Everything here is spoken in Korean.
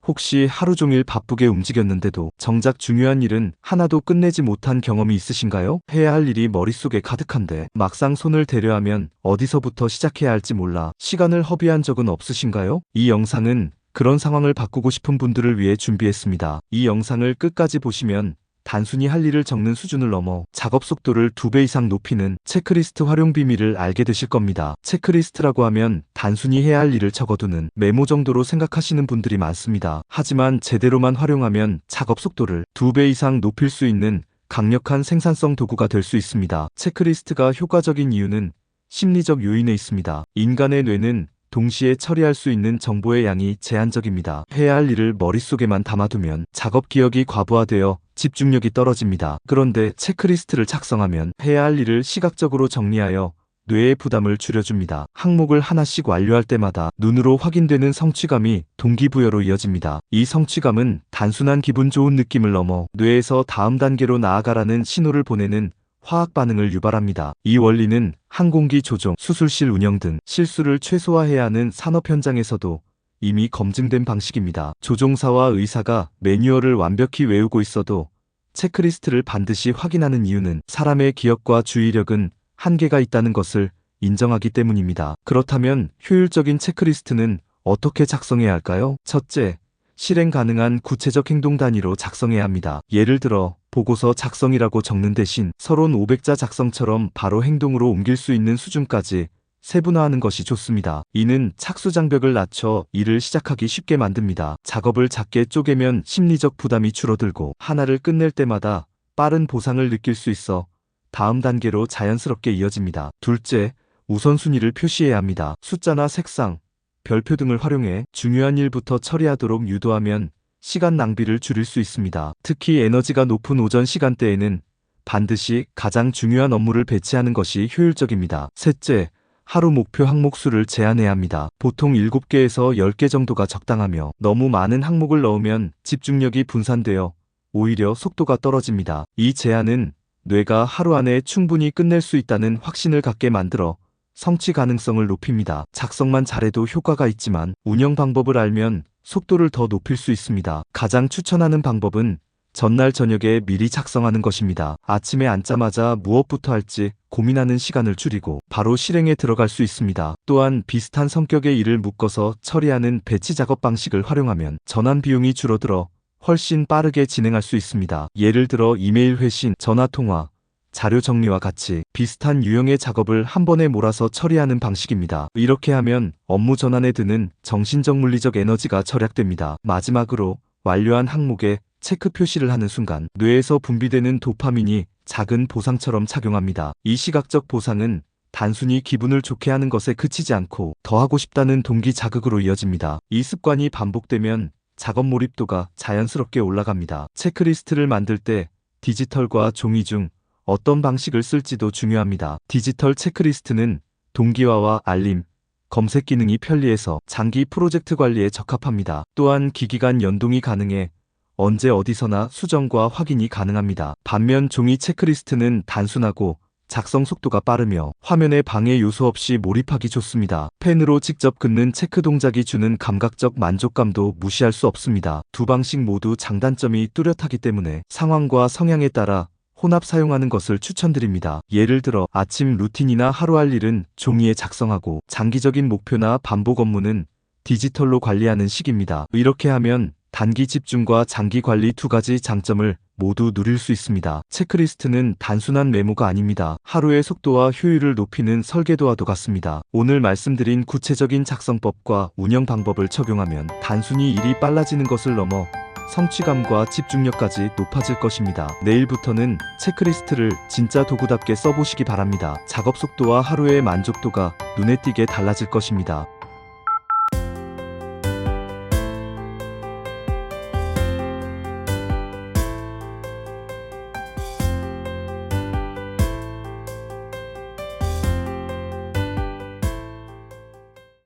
혹시 하루 종일 바쁘게 움직였는데도 정작 중요한 일은 하나도 끝내지 못한 경험이 있으신가요? 해야 할 일이 머릿속에 가득한데 막상 손을 대려 하면 어디서부터 시작해야 할지 몰라 시간을 허비한 적은 없으신가요? 이 영상은 그런 상황을 바꾸고 싶은 분들을 위해 준비했습니다. 이 영상을 끝까지 보시면 단순히 할 일을 적는 수준을 넘어 작업 속도를 2배 이상 높이는 체크리스트 활용 비밀을 알게 되실 겁니다. 체크리스트라고 하면 단순히 해야 할 일을 적어두는 메모 정도로 생각하시는 분들이 많습니다. 하지만 제대로만 활용하면 작업 속도를 2배 이상 높일 수 있는 강력한 생산성 도구가 될 수 있습니다. 체크리스트가 효과적인 이유는 심리적 요인에 있습니다. 인간의 뇌는 동시에 처리할 수 있는 정보의 양이 제한적입니다. 해야 할 일을 머릿속에만 담아두면 작업 기억이 과부하되어 집중력이 떨어집니다. 그런데 체크리스트를 작성하면 해야 할 일을 시각적으로 정리하여 뇌의 부담을 줄여줍니다. 항목을 하나씩 완료할 때마다 눈으로 확인되는 성취감이 동기부여로 이어집니다. 이 성취감은 단순한 기분 좋은 느낌을 넘어 뇌에서 다음 단계로 나아가라는 신호를 보내는 화학 반응을 유발합니다. 이 원리는 항공기 조종, 수술실 운영 등 실수를 최소화해야 하는 산업 현장에서도 이미 검증된 방식입니다. 조종사와 의사가 매뉴얼을 완벽히 외우고 있어도 체크리스트를 반드시 확인하는 이유는 사람의 기억과 주의력은 한계가 있다는 것을 인정하기 때문입니다. 그렇다면 효율적인 체크리스트는 어떻게 작성해야 할까요? 첫째, 실행 가능한 구체적 행동 단위로 작성해야 합니다. 예를 들어 보고서 작성이라고 적는 대신 서론 500자 작성처럼 바로 행동으로 옮길 수 있는 수준까지 세분화하는 것이 좋습니다. 이는 착수 장벽을 낮춰 일을 시작하기 쉽게 만듭니다. 작업을 작게 쪼개면 심리적 부담이 줄어들고 하나를 끝낼 때마다 빠른 보상을 느낄 수 있어 다음 단계로 자연스럽게 이어집니다. 둘째, 우선순위를 표시해야 합니다. 숫자나 색상, 별표 등을 활용해 중요한 일부터 처리하도록 유도하면 시간 낭비를 줄일 수 있습니다. 특히 에너지가 높은 오전 시간대에는 반드시 가장 중요한 업무를 배치하는 것이 효율적입니다. 셋째, 하루 목표 항목 수를 제한해야 합니다. 보통 7개에서 10개 정도가 적당하며 너무 많은 항목을 넣으면 집중력이 분산되어 오히려 속도가 떨어집니다. 이 제한은 뇌가 하루 안에 충분히 끝낼 수 있다는 확신을 갖게 만들어 성취 가능성을 높입니다. 작성만 잘해도 효과가 있지만 운영 방법을 알면 속도를 더 높일 수 있습니다. 가장 추천하는 방법은 전날 저녁에 미리 작성하는 것입니다. 아침에 앉자마자 무엇부터 할지 고민하는 시간을 줄이고 바로 실행에 들어갈 수 있습니다. 또한 비슷한 성격의 일을 묶어서 처리하는 배치 작업 방식을 활용하면 전환 비용이 줄어들어 훨씬 빠르게 진행할 수 있습니다. 예를 들어 이메일 회신, 전화 통화, 자료 정리와 같이 비슷한 유형의 작업을 한 번에 몰아서 처리하는 방식입니다. 이렇게 하면 업무 전환에 드는 정신적 물리적 에너지가 절약됩니다. 마지막으로 완료한 항목에 체크 표시를 하는 순간 뇌에서 분비되는 도파민이 작은 보상처럼 작용합니다. 이 시각적 보상은 단순히 기분을 좋게 하는 것에 그치지 않고 더 하고 싶다는 동기 자극으로 이어집니다. 이 습관이 반복되면 작업 몰입도가 자연스럽게 올라갑니다. 체크리스트를 만들 때 디지털과 종이 중 어떤 방식을 쓸지도 중요합니다. 디지털 체크리스트는 동기화와 알림, 검색 기능이 편리해서 장기 프로젝트 관리에 적합합니다. 또한 기기 간 연동이 가능해 언제 어디서나 수정과 확인이 가능합니다. 반면 종이 체크리스트는 단순하고 작성 속도가 빠르며 화면에 방해 요소 없이 몰입하기 좋습니다. 펜으로 직접 긋는 체크 동작이 주는 감각적 만족감도 무시할 수 없습니다. 두 방식 모두 장단점이 뚜렷하기 때문에 상황과 성향에 따라 혼합 사용하는 것을 추천드립니다. 예를 들어 아침 루틴이나 하루 할 일은 종이에 작성하고 장기적인 목표나 반복 업무는 디지털로 관리하는 식입니다. 이렇게 하면 단기 집중과 장기 관리 두 가지 장점을 모두 누릴 수 있습니다. 체크리스트는 단순한 메모가 아닙니다. 하루의 속도와 효율을 높이는 설계도와도 같습니다. 오늘 말씀드린 구체적인 작성법과 운영 방법을 적용하면 단순히 일이 빨라지는 것을 넘어 성취감과 집중력까지 높아질 것입니다. 내일부터는 체크리스트를 진짜 도구답게 써보시기 바랍니다. 작업 속도와 하루의 만족도가 눈에 띄게 달라질 것입니다.